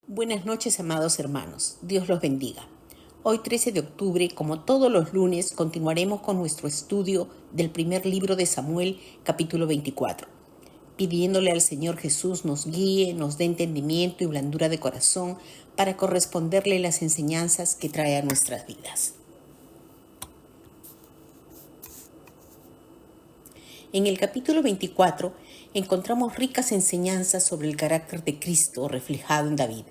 Buenas noches, amados hermanos. Dios los bendiga. Hoy, 13 de octubre, como todos los lunes, continuaremos con nuestro estudio del primer libro de Samuel, capítulo 24, pidiéndole al Señor Jesús nos guíe, nos dé entendimiento y blandura de corazón para corresponderle las enseñanzas que trae a nuestras vidas. En el capítulo 24 encontramos ricas enseñanzas sobre el carácter de Cristo reflejado en David,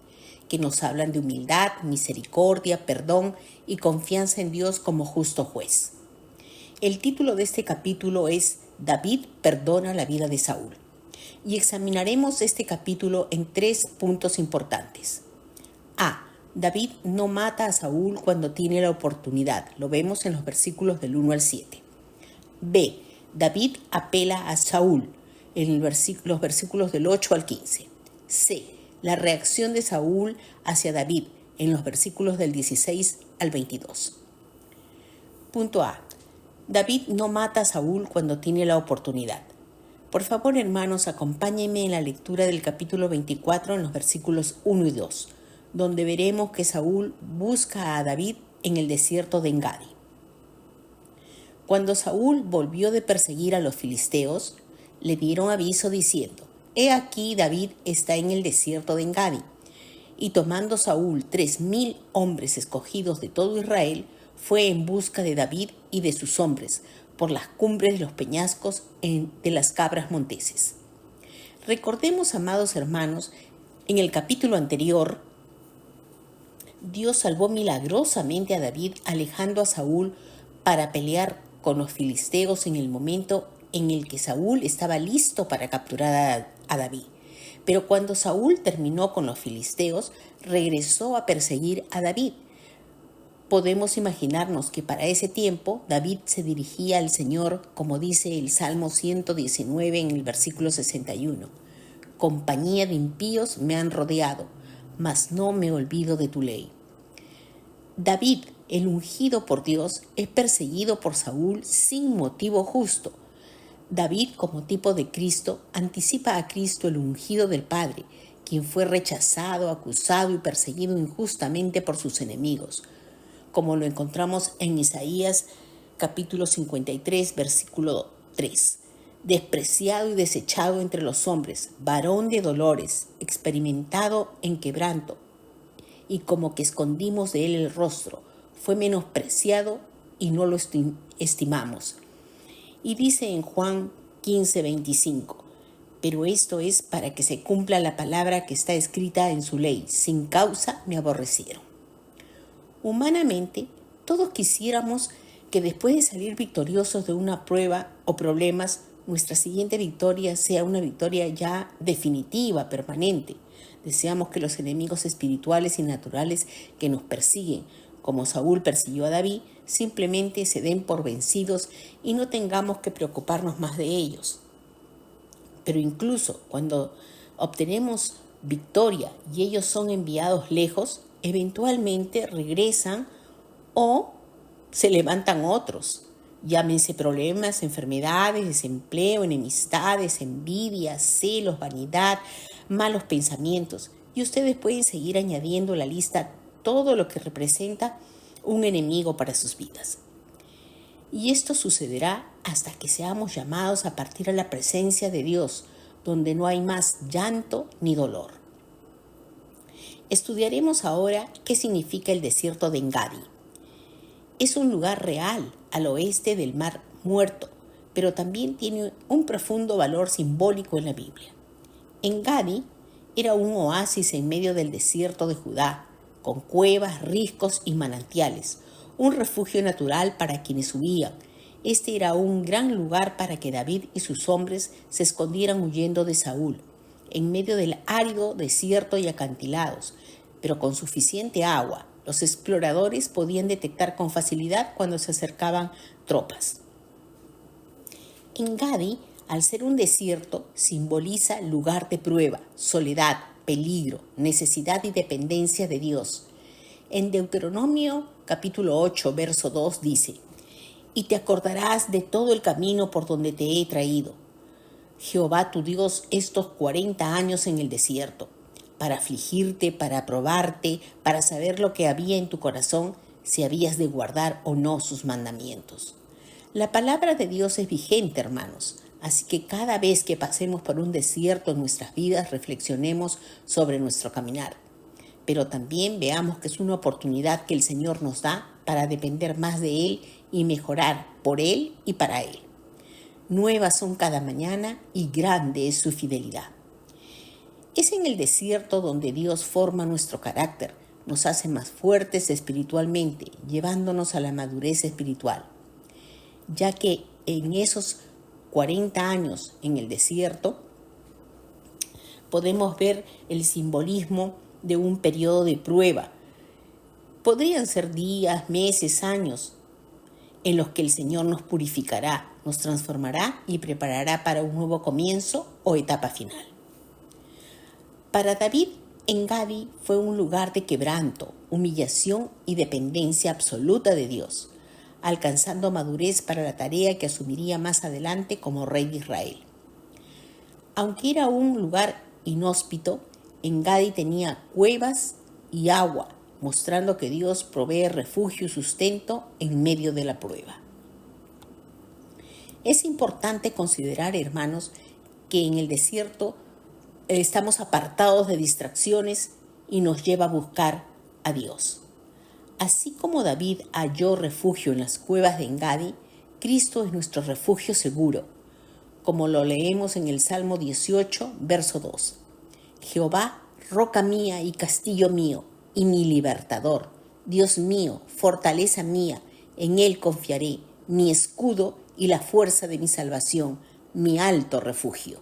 que nos hablan de humildad, misericordia, perdón y confianza en Dios como justo juez. El título de este capítulo es David perdona la vida de Saúl, y examinaremos este capítulo en 3 puntos importantes. A. David no mata a Saúl cuando tiene la oportunidad. Lo vemos en los versículos del 1 al 7. B. David apela a Saúl en los versículos del 8 al 15. C. La reacción de Saúl hacia David en los versículos del 16 al 22. Punto A. David no mata a Saúl cuando tiene la oportunidad. Por favor, hermanos, acompáñenme en la lectura del capítulo 24 en los versículos 1 y 2, donde veremos que Saúl busca a David en el desierto de Engadi. Cuando Saúl volvió de perseguir a los filisteos, le dieron aviso diciendo: «He aquí David está en el desierto de Engadi». Y tomando Saúl 3,000 hombres escogidos de todo Israel, fue en busca de David y de sus hombres por las cumbres de los peñascos de las cabras monteses. Recordemos, amados hermanos, en el capítulo anterior, Dios salvó milagrosamente a David alejando a Saúl para pelear con los filisteos en el momento en el que Saúl estaba listo para capturar a David. Pero cuando Saúl terminó con los filisteos, regresó a perseguir a David. Podemos imaginarnos que para ese tiempo David se dirigía al Señor, como dice el Salmo 119 en el versículo 61. «Compañía de impíos me han rodeado, mas no me olvido de tu ley». David, el ungido por Dios, es perseguido por Saúl sin motivo justo. David, como tipo de Cristo, anticipa a Cristo, el ungido del Padre, quien fue rechazado, acusado y perseguido injustamente por sus enemigos, como lo encontramos en Isaías capítulo 53, versículo 3. «Despreciado y desechado entre los hombres, varón de dolores, experimentado en quebranto, y como que escondimos de él el rostro, fue menospreciado y no lo estimamos». Y dice en Juan 15:25, «Pero esto es para que se cumpla la palabra que está escrita en su ley, sin causa me aborrecieron». Humanamente, todos quisiéramos que después de salir victoriosos de una prueba o problemas, nuestra siguiente victoria sea una victoria ya definitiva, permanente. Deseamos que los enemigos espirituales y naturales que nos persiguen, como Saúl persiguió a David, simplemente se den por vencidos y no tengamos que preocuparnos más de ellos. Pero incluso cuando obtenemos victoria y ellos son enviados lejos, eventualmente regresan o se levantan otros. Llámense problemas, enfermedades, desempleo, enemistades, envidia, celos, vanidad, malos pensamientos. Y ustedes pueden seguir añadiendo a la lista todo lo que representa un enemigo para sus vidas. Y esto sucederá hasta que seamos llamados a partir a la presencia de Dios, donde no hay más llanto ni dolor. Estudiaremos ahora qué significa el desierto de Engadi. Es un lugar real al oeste del Mar Muerto, pero también tiene un profundo valor simbólico en la Biblia. Engadi era un oasis en medio del desierto de Judá, con cuevas, riscos y manantiales, un refugio natural para quienes huían. Este era un gran lugar para que David y sus hombres se escondieran huyendo de Saúl, en medio del árido desierto y acantilados, pero con suficiente agua. Los exploradores podían detectar con facilidad cuando se acercaban tropas. Engadi, al ser un desierto, simboliza lugar de prueba, soledad, peligro, necesidad y dependencia de Dios. En Deuteronomio capítulo 8, verso 2 dice: «Y te acordarás de todo el camino por donde te he traído, Jehová tu Dios, estos 40 años en el desierto, para afligirte, para probarte, para saber lo que había en tu corazón, si habías de guardar o no sus mandamientos. La palabra de Dios es vigente, hermanos, así que cada vez que pasemos por un desierto en nuestras vidas, reflexionemos sobre nuestro caminar. Pero también veamos que es una oportunidad que el Señor nos da para depender más de Él y mejorar por Él y para Él. Nuevas son cada mañana y grande es su fidelidad. Es en el desierto donde Dios forma nuestro carácter, nos hace más fuertes espiritualmente, llevándonos a la madurez espiritual. Ya que en esos 40 años en el desierto podemos ver el simbolismo de un periodo de prueba. Podrían ser días, meses, años, en los que el Señor nos purificará, nos transformará y preparará para un nuevo comienzo o etapa final. Para David, En-Gadi fue un lugar de quebranto, humillación y dependencia absoluta de Dios, alcanzando madurez para la tarea que asumiría más adelante como rey de Israel. Aunque era un lugar inhóspito, En-Gadi tenía cuevas y agua, mostrando que Dios provee refugio y sustento en medio de la prueba. Es importante considerar, hermanos, que en el desierto estamos apartados de distracciones y nos lleva a buscar a Dios. Así como David halló refugio en las cuevas de En-Gadi, Cristo es nuestro refugio seguro, como lo leemos en el Salmo 18, verso 2. Jehová, roca mía y castillo mío, y mi libertador, Dios mío, fortaleza mía, en Él confiaré, mi escudo y la fuerza de mi salvación, mi alto refugio.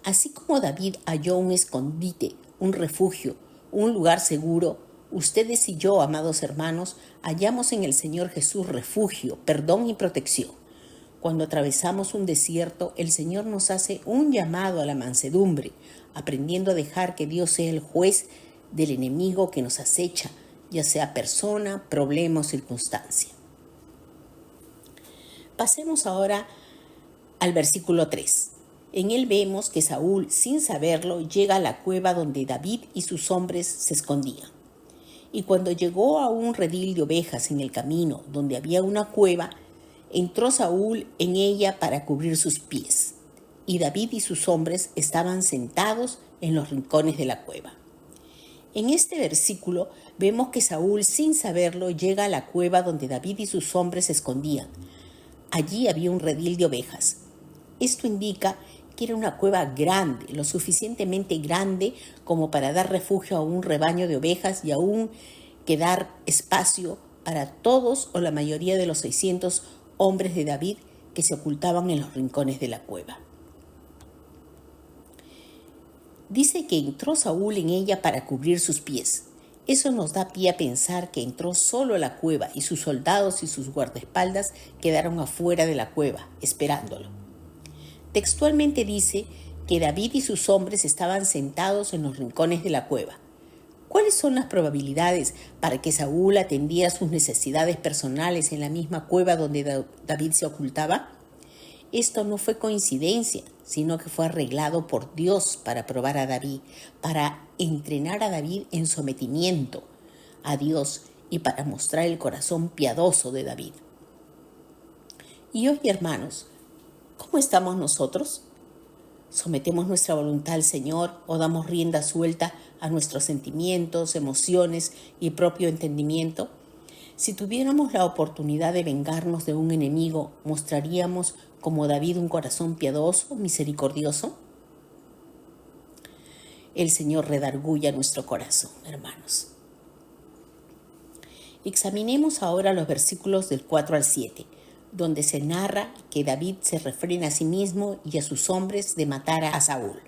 Así como David halló un escondite, un refugio, un lugar seguro, ustedes y yo, amados hermanos, hallamos en el Señor Jesús refugio, perdón y protección. Cuando atravesamos un desierto, el Señor nos hace un llamado a la mansedumbre, aprendiendo a dejar que Dios sea el juez del enemigo que nos acecha, ya sea persona, problema o circunstancia. Pasemos ahora al versículo 3. En él vemos que Saúl, sin saberlo, llega a la cueva donde David y sus hombres se escondían. Y cuando llegó a un redil de ovejas en el camino donde había una cueva, entró Saúl en ella para cubrir sus pies. Y David y sus hombres estaban sentados en los rincones de la cueva. En este versículo vemos que Saúl, sin saberlo, llega a la cueva donde David y sus hombres se escondían. Allí había un redil de ovejas. Esto indica que era una cueva grande, lo suficientemente grande como para dar refugio a un rebaño de ovejas y aún quedar espacio para todos o la mayoría de los 600 hombres de David que se ocultaban en los rincones de la cueva. Dice que entró Saúl en ella para cubrir sus pies. Eso nos da pie a pensar que entró solo a la cueva y sus soldados y sus guardaespaldas quedaron afuera de la cueva, esperándolo. Textualmente dice que David y sus hombres estaban sentados en los rincones de la cueva. ¿Cuáles son las probabilidades para que Saúl atendiera sus necesidades personales en la misma cueva donde David se ocultaba? Esto no fue coincidencia, sino que fue arreglado por Dios para probar a David, para entrenar a David en sometimiento a Dios y para mostrar el corazón piadoso de David. Y hoy, hermanos, ¿cómo estamos nosotros? ¿Sometemos nuestra voluntad al Señor o damos rienda suelta a nuestros sentimientos, emociones y propio entendimiento? Si tuviéramos la oportunidad de vengarnos de un enemigo, ¿mostraríamos como David un corazón piadoso, misericordioso? El Señor redarguya nuestro corazón, hermanos. Examinemos ahora los versículos del 4 al 7. Donde se narra que David se refrena a sí mismo y a sus hombres de matar a Saúl.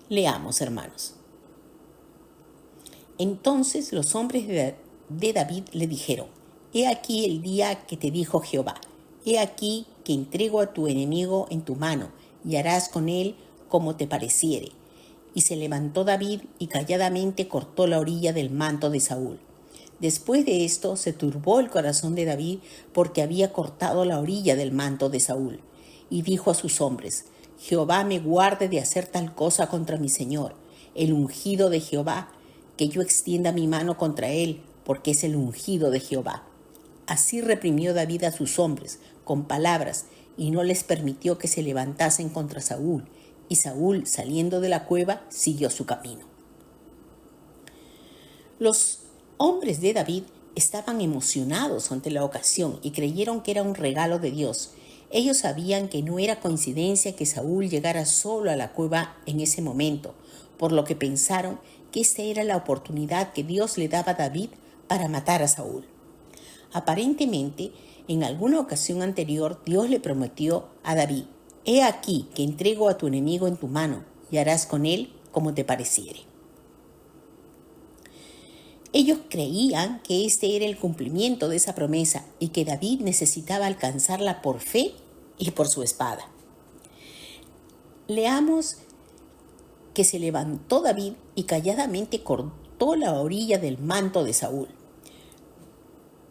Leamos, hermanos. Entonces los hombres de David le dijeron: He aquí el día que te dijo Jehová, he aquí que entrego a tu enemigo en tu mano, y harás con él como te pareciere. Y se levantó David y calladamente cortó la orilla del manto de Saúl. Después de esto se turbó el corazón de David porque había cortado la orilla del manto de Saúl. Y dijo a sus hombres: Jehová me guarde de hacer tal cosa contra mi Señor, el ungido de Jehová, que yo extienda mi mano contra él, porque es el ungido de Jehová. Así reprimió David a sus hombres con palabras y no les permitió que se levantasen contra Saúl. Y Saúl, saliendo de la cueva, siguió su camino. Los hombres de David estaban emocionados ante la ocasión y creyeron que era un regalo de Dios. Ellos sabían que no era coincidencia que Saúl llegara solo a la cueva en ese momento, por lo que pensaron que esta era la oportunidad que Dios le daba a David para matar a Saúl. Aparentemente, en alguna ocasión anterior, Dios le prometió a David: «He aquí que entrego a tu enemigo en tu mano, y harás con él como te pareciere». Ellos creían que este era el cumplimiento de esa promesa y que David necesitaba alcanzarla por fe y por su espada. Leamos que se levantó David y calladamente cortó la orilla del manto de Saúl.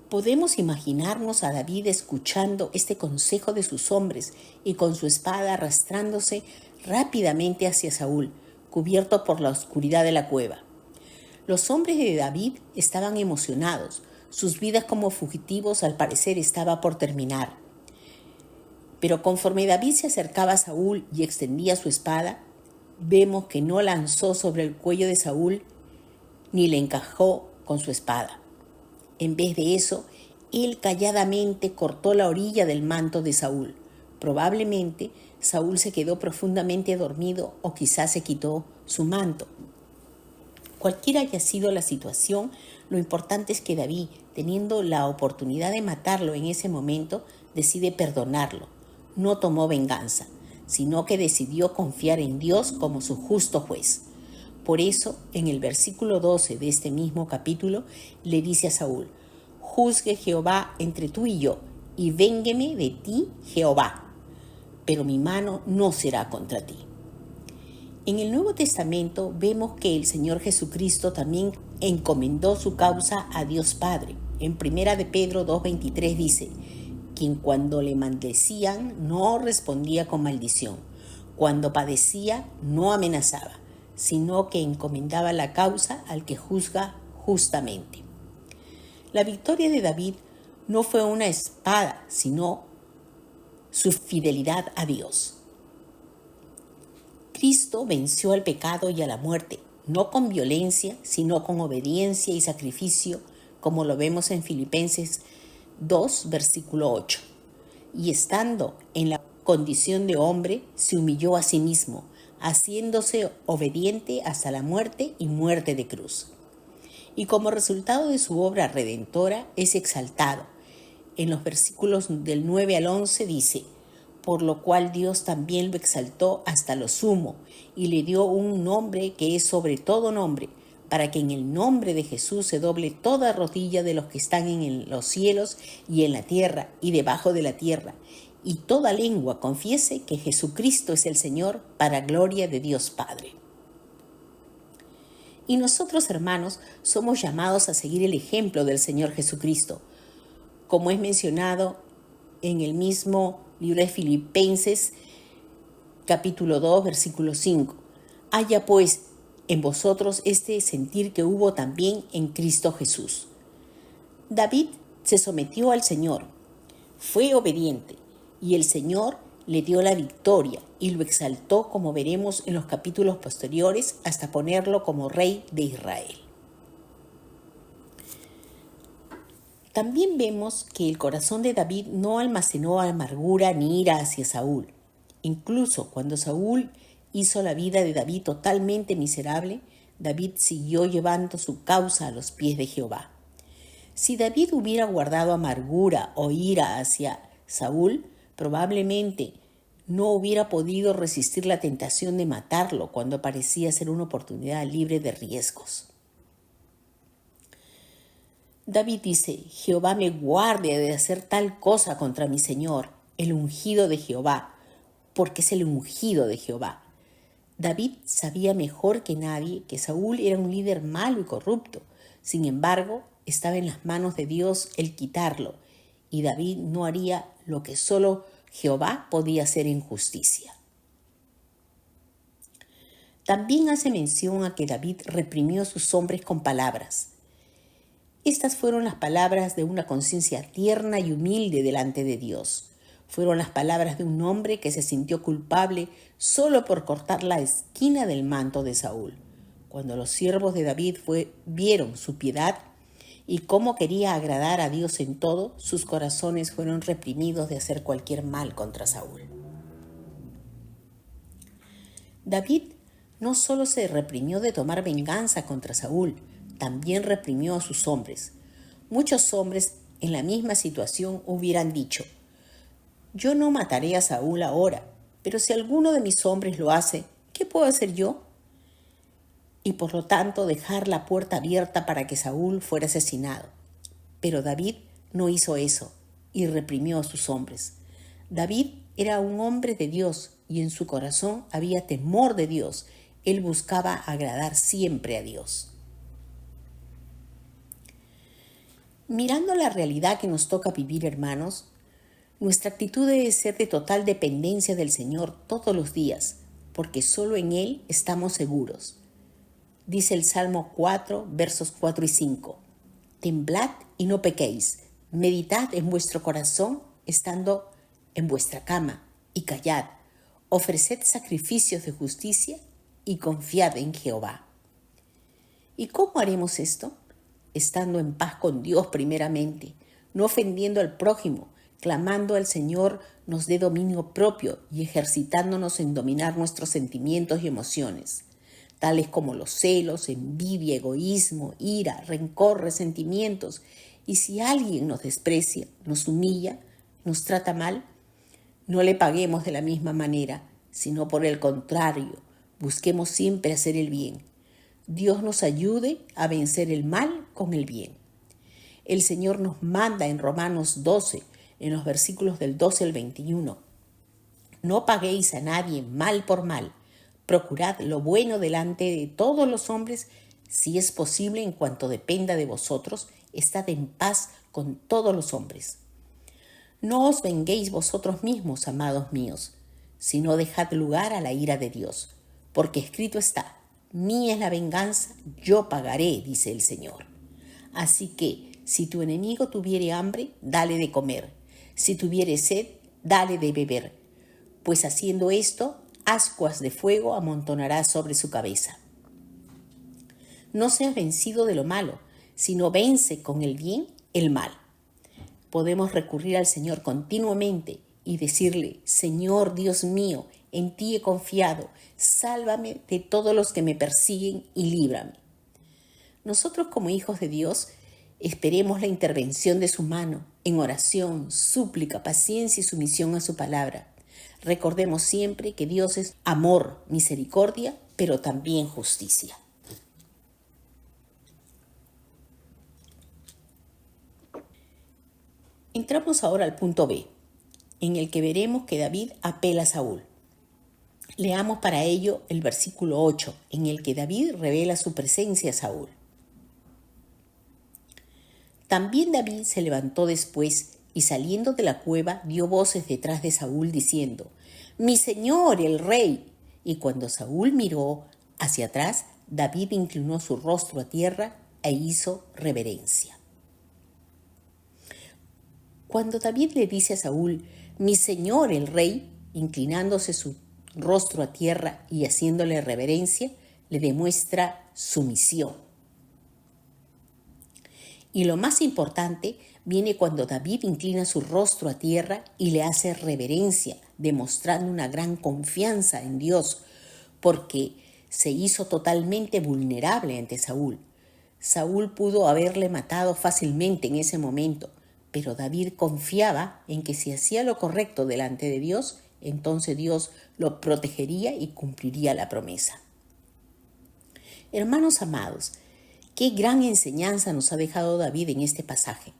Podemos imaginarnos a David escuchando este consejo de sus hombres y con su espada arrastrándose rápidamente hacia Saúl, cubierto por la oscuridad de la cueva. Los hombres de David estaban emocionados. Sus vidas como fugitivos al parecer estaba por terminar. Pero conforme David se acercaba a Saúl y extendía su espada, vemos que no lanzó sobre el cuello de Saúl ni le encajó con su espada. En vez de eso, él calladamente cortó la orilla del manto de Saúl. Probablemente Saúl se quedó profundamente dormido o quizás se quitó su manto. Cualquiera haya sido la situación, lo importante es que David, teniendo la oportunidad de matarlo en ese momento, decide perdonarlo. No tomó venganza, sino que decidió confiar en Dios como su justo juez. Por eso, en el versículo 12 de este mismo capítulo, le dice a Saúl: «Juzgue Jehová entre tú y yo, y véngueme de ti Jehová, pero mi mano no será contra ti». En el Nuevo Testamento vemos que el Señor Jesucristo también encomendó su causa a Dios Padre. En 1 de Pedro 2:23 dice: «Quien cuando le maldecían no respondía con maldición, cuando padecía no amenazaba, sino que encomendaba la causa al que juzga justamente». La victoria de David no fue una espada, sino su fidelidad a Dios. Cristo venció al pecado y a la muerte, no con violencia, sino con obediencia y sacrificio, como lo vemos en Filipenses 2, versículo 8. Y estando en la condición de hombre, se humilló a sí mismo, haciéndose obediente hasta la muerte y muerte de cruz. Y como resultado de su obra redentora, es exaltado. En los versículos del 9 al 11 dice: «Por lo cual Dios también lo exaltó hasta lo sumo, y le dio un nombre que es sobre todo nombre, para que en el nombre de Jesús se doble toda rodilla de los que están en los cielos y en la tierra y debajo de la tierra, y toda lengua confiese que Jesucristo es el Señor, para gloria de Dios Padre». Y nosotros, hermanos, somos llamados a seguir el ejemplo del Señor Jesucristo, como es mencionado en el mismo libro de Filipenses, capítulo 2, versículo 5. «Haya pues en vosotros este sentir que hubo también en Cristo Jesús». David se sometió al Señor, fue obediente, y el Señor le dio la victoria y lo exaltó, como veremos en los capítulos posteriores, hasta ponerlo como rey de Israel. También vemos que el corazón de David no almacenó amargura ni ira hacia Saúl. Incluso cuando Saúl hizo la vida de David totalmente miserable, David siguió llevando su causa a los pies de Jehová. Si David hubiera guardado amargura o ira hacia Saúl, probablemente no hubiera podido resistir la tentación de matarlo cuando parecía ser una oportunidad libre de riesgos. David dice: «Jehová me guarde de hacer tal cosa contra mi Señor, el ungido de Jehová», porque es el ungido de Jehová. David sabía mejor que nadie que Saúl era un líder malo y corrupto. Sin embargo, estaba en las manos de Dios el quitarlo, y David no haría lo que solo Jehová podía hacer en justicia. También hace mención a que David reprimió a sus hombres con palabras. Estas fueron las palabras de una conciencia tierna y humilde delante de Dios. Fueron las palabras de un hombre que se sintió culpable solo por cortar la esquina del manto de Saúl. Cuando los siervos de David vieron su piedad y cómo quería agradar a Dios en todo, sus corazones fueron reprimidos de hacer cualquier mal contra Saúl. David no solo se reprimió de tomar venganza contra Saúl, también reprimió a sus hombres. Muchos hombres en la misma situación hubieran dicho: yo no mataré a Saúl ahora, pero si alguno de mis hombres lo hace, ¿qué puedo hacer yo? Y por lo tanto dejar la puerta abierta para que Saúl fuera asesinado. Pero David no hizo eso y reprimió a sus hombres. David era un hombre de Dios y en su corazón había temor de Dios. Él buscaba agradar siempre a Dios. Mirando la realidad que nos toca vivir, hermanos, nuestra actitud debe ser de total dependencia del Señor todos los días, porque solo en Él estamos seguros. Dice el Salmo 4, versos 4 y 5. Temblad y no pequéis, meditad en vuestro corazón estando en vuestra cama y callad, ofreced sacrificios de justicia y confiad en Jehová. ¿Y cómo haremos esto? Estando en paz con Dios primeramente, no ofendiendo al prójimo, clamando al Señor nos dé dominio propio y ejercitándonos en dominar nuestros sentimientos y emociones, tales como los celos, envidia, egoísmo, ira, rencor, resentimientos. Y si alguien nos desprecia, nos humilla, nos trata mal, no le paguemos de la misma manera, sino por el contrario, busquemos siempre hacer el bien. Dios nos ayude a vencer el mal con el bien. El Señor nos manda en Romanos 12, en los versículos del 12 al 21. No paguéis a nadie mal por mal. Procurad lo bueno delante de todos los hombres, si es posible, en cuanto dependa de vosotros, estad en paz con todos los hombres. No os venguéis vosotros mismos, amados míos, sino dejad lugar a la ira de Dios, porque escrito está: mía es la venganza, yo pagaré, dice el Señor. Así que, si tu enemigo tuviere hambre, dale de comer. Si tuviere sed, dale de beber. Pues haciendo esto, ascuas de fuego amontonará sobre su cabeza. No seas vencido de lo malo, sino vence con el bien el mal. Podemos recurrir al Señor continuamente y decirle: Señor Dios mío, en ti he confiado, sálvame de todos los que me persiguen y líbrame. Nosotros, como hijos de Dios, esperemos la intervención de su mano en oración, súplica, paciencia y sumisión a su palabra. Recordemos siempre que Dios es amor, misericordia, pero también justicia. Entramos ahora al punto B, en el que veremos que David apela a Saúl. Leamos para ello el versículo 8, en el que David revela su presencia a Saúl. También David se levantó después y saliendo de la cueva dio voces detrás de Saúl diciendo: «Mi señor, el rey». Y cuando Saúl miró hacia atrás, David inclinó su rostro a tierra e hizo reverencia. Cuando David le dice a Saúl: «Mi señor, el rey», inclinándose su rostro a tierra y haciéndole reverencia, le demuestra sumisión. Y lo más importante viene cuando David inclina su rostro a tierra y le hace reverencia, demostrando una gran confianza en Dios, porque se hizo totalmente vulnerable ante Saúl. Saúl pudo haberle matado fácilmente en ese momento, pero David confiaba en que si hacía lo correcto delante de Dios, entonces Dios lo protegería y cumpliría la promesa. Hermanos amados, qué gran enseñanza nos ha dejado David en este pasaje.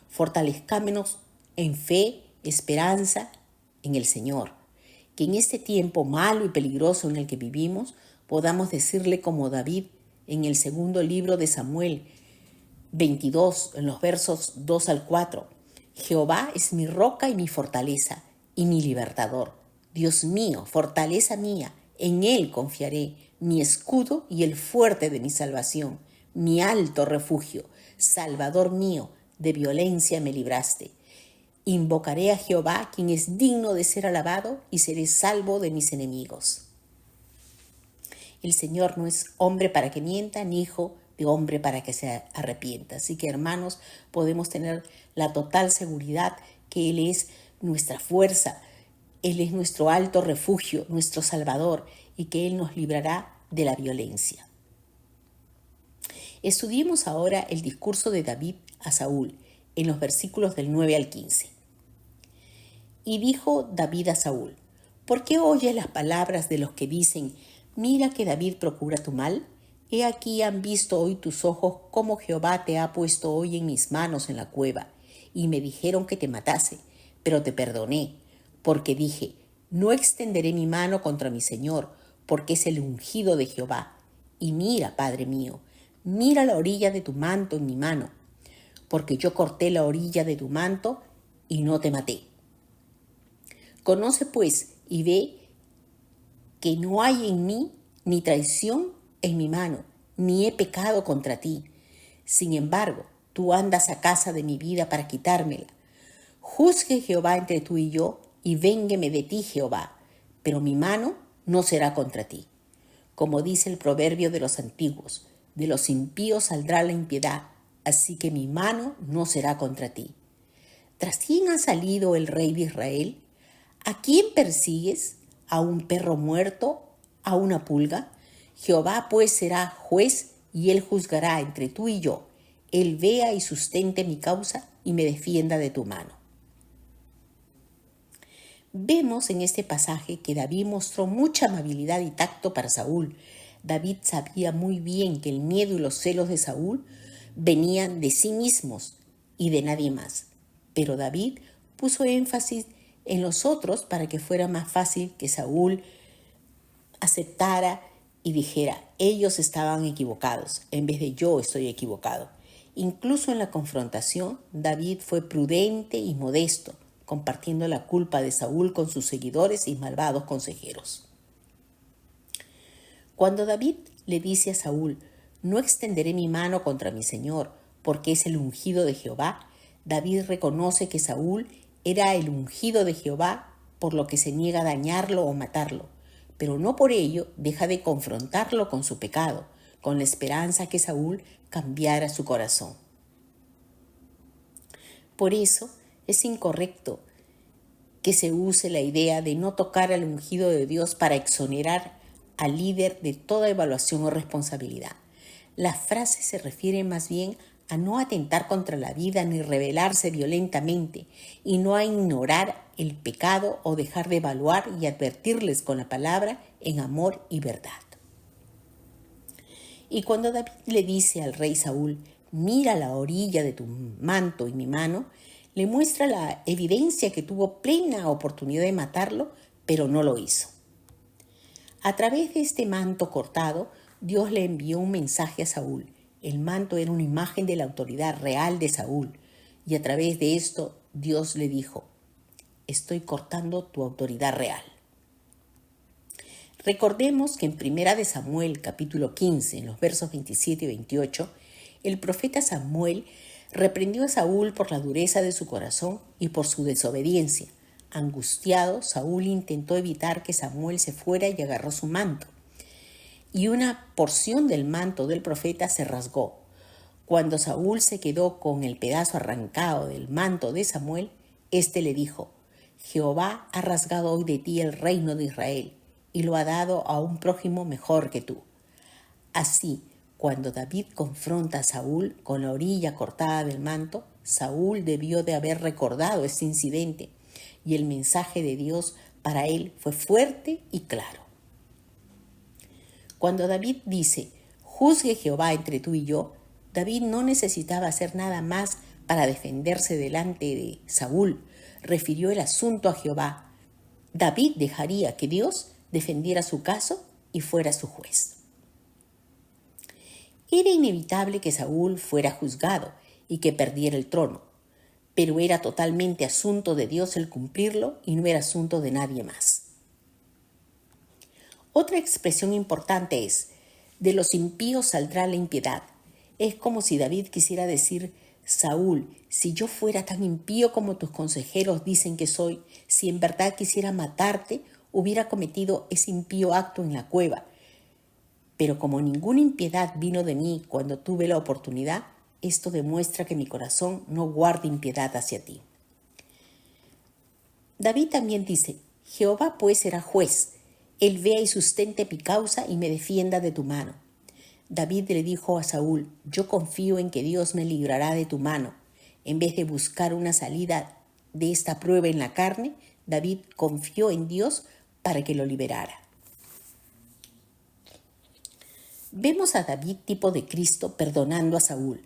Fortalezcámonos en fe, esperanza en el Señor. Que en este tiempo malo y peligroso en el que vivimos, podamos decirle como David en el segundo libro de Samuel 22, en los versos 2 al 4. Jehová es mi roca y mi fortaleza y mi libertador. Dios mío, fortaleza mía, en Él confiaré. mi escudo y el fuerte de mi salvación, mi alto refugio, Salvador mío, de violencia me libraste. Invocaré a Jehová, quien es digno de ser alabado, y seré salvo de mis enemigos. El Señor no es hombre para que mienta, ni hijo de hombre para que se arrepienta. Así que, hermanos, podemos tener la total seguridad que Él es nuestra fuerza, Él es nuestro alto refugio, nuestro Salvador, y que Él nos librará de la violencia. Estudiemos ahora el discurso de David a Saúl en los versículos del 9 al 15. Y dijo David a Saúl: ¿por qué oyes las palabras de los que dicen: mira que David procura tu mal? He aquí han visto hoy tus ojos cómo Jehová te ha puesto hoy en mis manos en la cueva, y me dijeron que te matase, pero te perdoné, porque dije: no extenderé mi mano contra mi Señor, porque es el ungido de Jehová. Y mira, Padre mío, mira la orilla de tu manto en mi mano, porque yo corté la orilla de tu manto y no te maté. Conoce pues y ve que no hay en mí ni traición en mi mano, ni he pecado contra ti. Sin embargo, tú andas a casa de mi vida para quitármela. Juzgue Jehová entre tú y yo, y véngueme de ti, Jehová, pero mi mano no será contra ti. Como dice el proverbio de los antiguos: de los impíos saldrá la impiedad, así que mi mano no será contra ti. ¿Tras quién ha salido el rey de Israel? ¿A quién persigues? ¿A un perro muerto? ¿A una pulga? Jehová pues será juez, y él juzgará entre tú y yo. Él vea y sustente mi causa y me defienda de tu mano. Vemos en este pasaje que David mostró mucha amabilidad y tacto para Saúl. David sabía muy bien que el miedo y los celos de Saúl venían de sí mismos y de nadie más. Pero David puso énfasis en los otros para que fuera más fácil que Saúl aceptara y dijera: ellos estaban equivocados, en vez de yo estoy equivocado. Incluso en la confrontación, David fue prudente y modesto, compartiendo la culpa de Saúl con sus seguidores y malvados consejeros. Cuando David le dice a Saúl: no extenderé mi mano contra mi Señor, porque es el ungido de Jehová, David reconoce que Saúl era el ungido de Jehová, por lo que se niega a dañarlo o matarlo, pero no por ello deja de confrontarlo con su pecado, con la esperanza que Saúl cambiara su corazón. Por eso es incorrecto que se use la idea de no tocar al ungido de Dios para exonerar al líder de toda evaluación o responsabilidad. La frase se refiere más bien a no atentar contra la vida ni rebelarse violentamente, y no a ignorar el pecado o dejar de evaluar y advertirles con la palabra en amor y verdad. Y cuando David le dice al rey Saúl: mira la orilla de tu manto y mi mano, le muestra la evidencia que tuvo plena oportunidad de matarlo, pero no lo hizo. A través de este manto cortado, Dios le envió un mensaje a Saúl. El manto era una imagen de la autoridad real de Saúl, y a través de esto Dios le dijo: estoy cortando tu autoridad real. Recordemos que en 1 Samuel capítulo 15, en los versos 27 y 28, el profeta Samuel reprendió a Saúl por la dureza de su corazón y por su desobediencia. Angustiado, Saúl intentó evitar que Samuel se fuera y agarró su manto. Y una porción del manto del profeta se rasgó. Cuando Saúl se quedó con el pedazo arrancado del manto de Samuel, éste le dijo: Jehová ha rasgado hoy de ti el reino de Israel y lo ha dado a un prójimo mejor que tú. Así, cuando David confronta a Saúl con la orilla cortada del manto, Saúl debió de haber recordado este incidente, y el mensaje de Dios para él fue fuerte y claro. Cuando David dice: juzgue Jehová entre tú y yo, David no necesitaba hacer nada más para defenderse delante de Saúl. Refirió el asunto a Jehová. David dejaría que Dios defendiera su caso y fuera su juez. Era inevitable que Saúl fuera juzgado y que perdiera el trono, pero era totalmente asunto de Dios el cumplirlo y no era asunto de nadie más. Otra expresión importante es, de los impíos saldrá la impiedad. Es como si David quisiera decir, Saúl, si yo fuera tan impío como tus consejeros dicen que soy, si en verdad quisiera matarte, hubiera cometido ese impío acto en la cueva. Pero como ninguna impiedad vino de mí cuando tuve la oportunidad, esto demuestra que mi corazón no guarda impiedad hacia ti. David también dice, Jehová pues será juez, él vea y sustente mi causa y me defienda de tu mano. David le dijo a Saúl, yo confío en que Dios me librará de tu mano. En vez de buscar una salida de esta prueba en la carne, David confió en Dios para que lo liberara. Vemos a David, tipo de Cristo, perdonando a Saúl.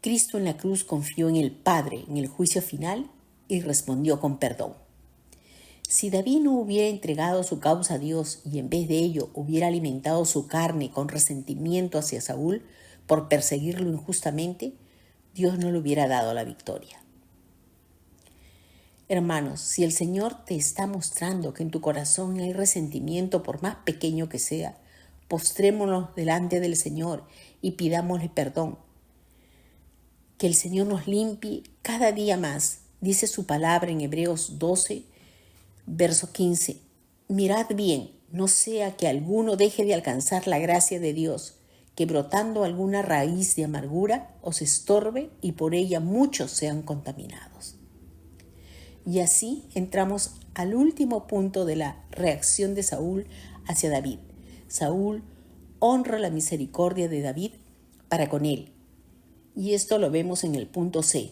Cristo en la cruz confió en el Padre en el juicio final y respondió con perdón. Si David no hubiera entregado su causa a Dios y en vez de ello hubiera alimentado su carne con resentimiento hacia Saúl por perseguirlo injustamente, Dios no le hubiera dado la victoria. Hermanos, si el Señor te está mostrando que en tu corazón hay resentimiento por más pequeño que sea, postrémonos delante del Señor y pidámosle perdón. Que el Señor nos limpie cada día más. Dice su palabra en Hebreos 12, verso 15. Mirad bien, no sea que alguno deje de alcanzar la gracia de Dios, que brotando alguna raíz de amargura os estorbe y por ella muchos sean contaminados. Y así entramos al último punto de la reacción de Saúl hacia David. Saúl honra la misericordia de David para con él. Y esto lo vemos en el punto C,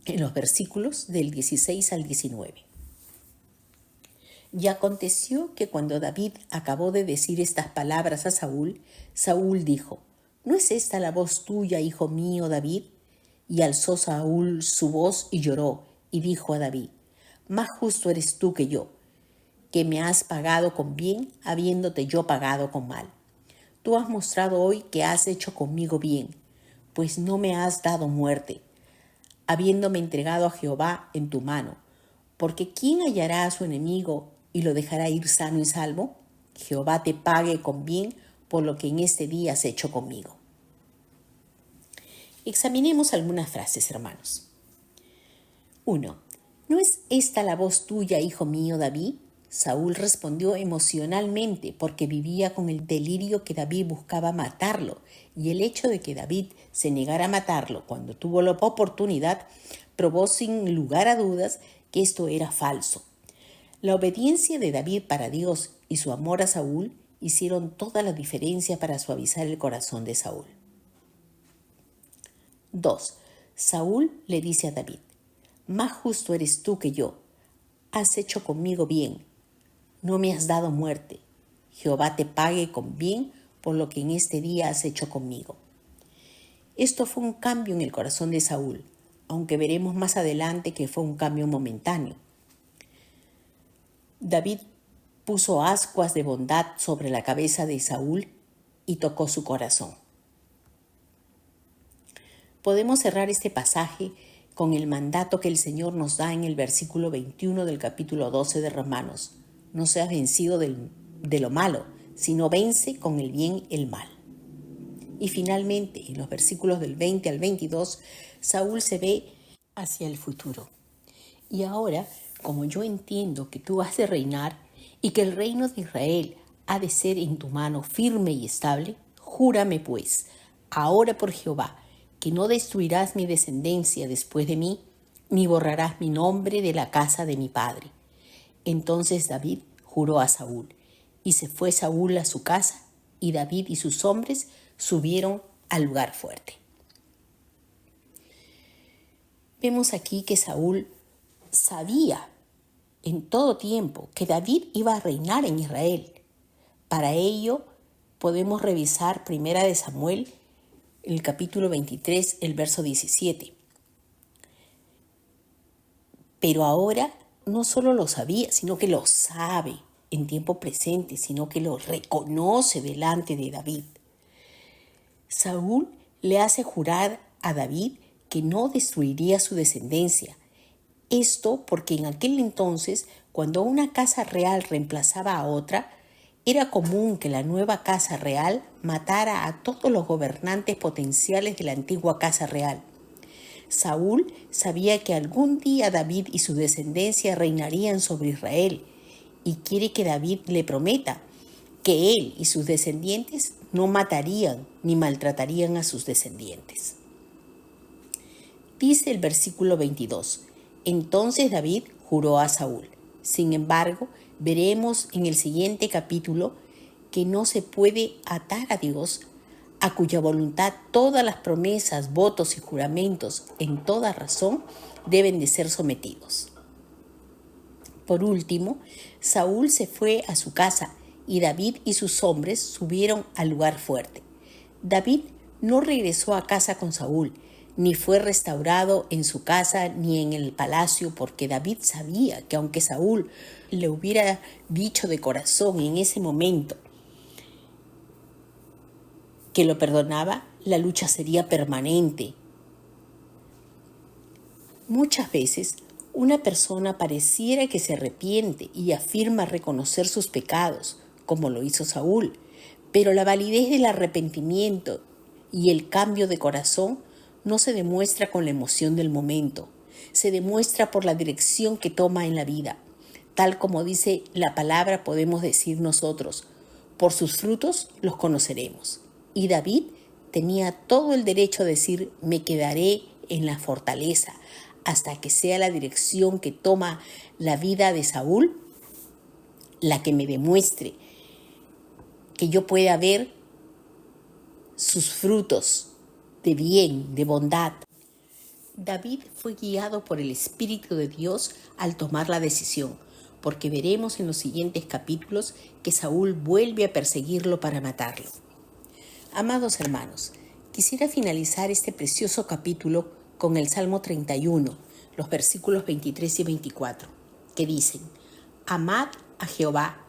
en los versículos del 16 al 19. Y aconteció que cuando David acabó de decir estas palabras a Saúl, Saúl dijo, ¿no es esta la voz tuya, hijo mío, David? Y alzó Saúl su voz y lloró, y dijo a David, más justo eres tú que yo, que me has pagado con bien, habiéndote yo pagado con mal. Tú has mostrado hoy que has hecho conmigo bien, pues no me has dado muerte, habiéndome entregado a Jehová en tu mano. Porque ¿quién hallará a su enemigo y lo dejará ir sano y salvo? Jehová te pague con bien por lo que en este día has hecho conmigo. Examinemos algunas frases, hermanos. 1. ¿No es esta la voz tuya, hijo mío, David? Saúl respondió emocionalmente porque vivía con el delirio que David buscaba matarlo, y el hecho de que David se negara a matarlo cuando tuvo la oportunidad probó sin lugar a dudas que esto era falso. La obediencia de David para Dios y su amor a Saúl hicieron toda la diferencia para suavizar el corazón de Saúl. 2. Saúl le dice a David, más justo eres tú que yo, has hecho conmigo bien, no me has dado muerte, Jehová te pague con bien por lo que en este día has hecho conmigo. Esto fue un cambio en el corazón de Saúl, aunque veremos más adelante que fue un cambio momentáneo. David puso ascuas de bondad sobre la cabeza de Saúl y tocó su corazón. Podemos cerrar este pasaje con el mandato que el Señor nos da en el versículo 21 del capítulo 12 de Romanos. No seas vencido de lo malo, sino vence con el bien el mal. Y finalmente, en los versículos del 20 al 22, Saúl se ve hacia el futuro. Y ahora, como yo entiendo que tú has de reinar y que el reino de Israel ha de ser en tu mano firme y estable, júrame pues, ahora por Jehová, que no destruirás mi descendencia después de mí, ni borrarás mi nombre de la casa de mi padre. Entonces David juró a Saúl, y se fue Saúl a su casa, y David y sus hombres subieron al lugar fuerte. Vemos aquí que Saúl sabía en todo tiempo que David iba a reinar en Israel. Para ello podemos revisar 1 de Samuel, el capítulo 23, el verso 17. Pero ahora no solo lo sabía, sino que lo sabe en tiempo presente, sino que lo reconoce delante de David. Saúl le hace jurar a David que no destruiría su descendencia. Esto porque en aquel entonces, cuando una casa real reemplazaba a otra, Era común que la nueva casa real matara a todos los gobernantes potenciales de la antigua casa real. Saúl sabía que algún día David y su descendencia reinarían sobre Israel y quiere que David le prometa que él y sus descendientes no matarían ni maltratarían a sus descendientes. Dice el versículo 22, entonces David juró a Saúl. Sin embargo, veremos en el siguiente capítulo que no se puede atar a Dios, a cuya voluntad todas las promesas, votos y juramentos en toda razón deben de ser sometidos. Por último, Saúl se fue a su casa y David y sus hombres subieron al lugar fuerte. David no regresó a casa con Saúl, ni fue restaurado en su casa ni en el palacio, porque David sabía que aunque Saúl le hubiera dicho de corazón en ese momento que lo perdonaba, la lucha sería permanente. Muchas veces una persona pareciera que se arrepiente y afirma reconocer sus pecados, como lo hizo Saúl, pero la validez del arrepentimiento y el cambio de corazón no se demuestra con la emoción del momento, se demuestra por la dirección que toma en la vida. Tal como dice la palabra, podemos decir nosotros, por sus frutos los conoceremos. Y David tenía todo el derecho a decir, me quedaré en la fortaleza hasta que sea la dirección que toma la vida de Saúl la que me demuestre que yo pueda ver sus frutos de bien, de bondad. David fue guiado por el Espíritu de Dios al tomar la decisión, porque veremos en los siguientes capítulos que Saúl vuelve a perseguirlo para matarlo. Amados hermanos, quisiera finalizar este precioso capítulo con el Salmo 31, los versículos 23 y 24, que dicen, amad a Jehová,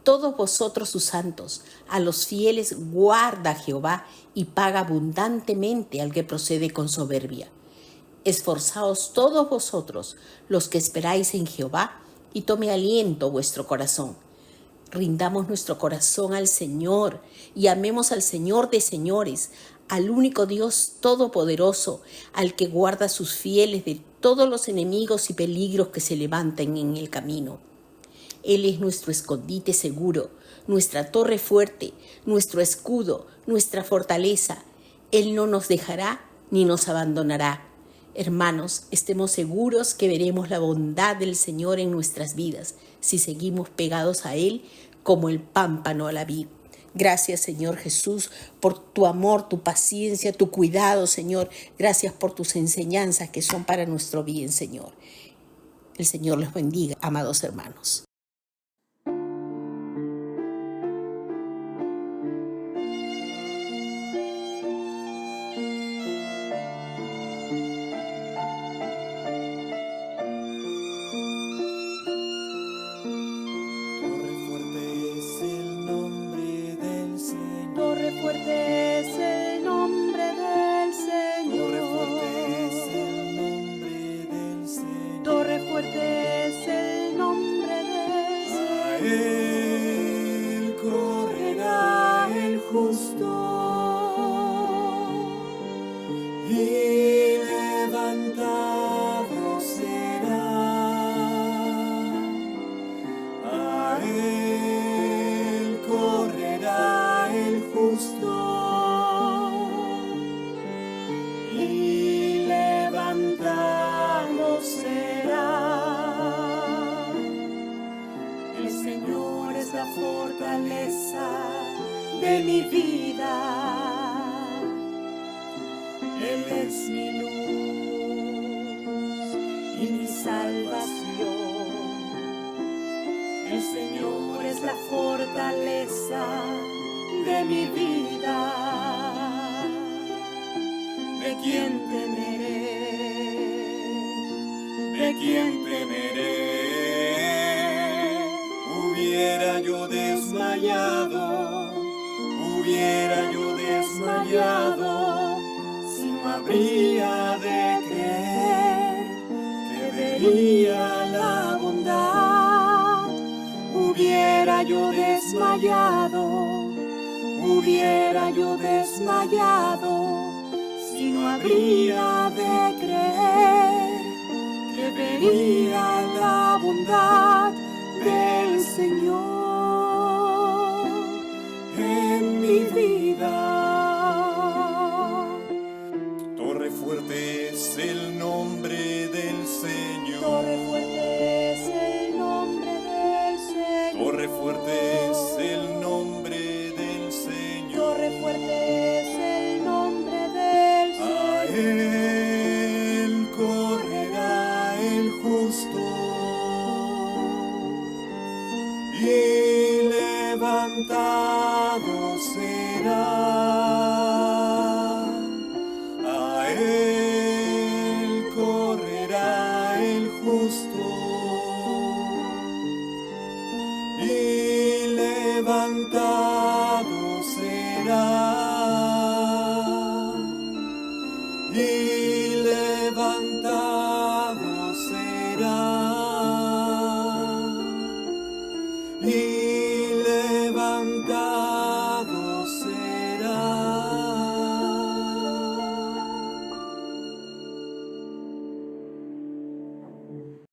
todos vosotros sus santos, a los fieles guarda Jehová y paga abundantemente al que procede con soberbia. Esforzaos todos vosotros, los que esperáis en Jehová, y tome aliento vuestro corazón. Rindamos nuestro corazón al Señor y amemos al Señor de señores, al único Dios todopoderoso, al que guarda a sus fieles de todos los enemigos y peligros que se levanten en el camino. Él es nuestro escondite seguro, nuestra torre fuerte, nuestro escudo, nuestra fortaleza. Él no nos dejará ni nos abandonará. Hermanos, estemos seguros que veremos la bondad del Señor en nuestras vidas si seguimos pegados a Él como el pámpano a la vid. Gracias, Señor Jesús, por tu amor, tu paciencia, tu cuidado, Señor. Gracias por tus enseñanzas que son para nuestro bien, Señor. El Señor los bendiga, amados hermanos. Torre fuerte es el nombre del Señor. Torre fuerte es el nombre del Señor. A él correrá el justo y levantado será. A él correrá el justo y levantado será. El Señor es la fortaleza de mi vida. Él es mi luz y mi salvación. El Señor es la fortaleza de mi vida. ¿De quién temeré? ¿De quién temeré? Hubiera yo desmayado, si no habría de creer que vería la bondad. Hubiera yo desmayado, hubiera yo desmayado, si no habría de creer que vería la bondad del Señor en mi vida. Torre fuerte es el nombre del Señor. Torre fuerte es el nombre del Señor. Torre fuerte es el nombre del Señor. Torre fuerte es el nombre del Señor. A él correrá el justo y levantado será. A él correrá el justo y levantado será. Y levantado será.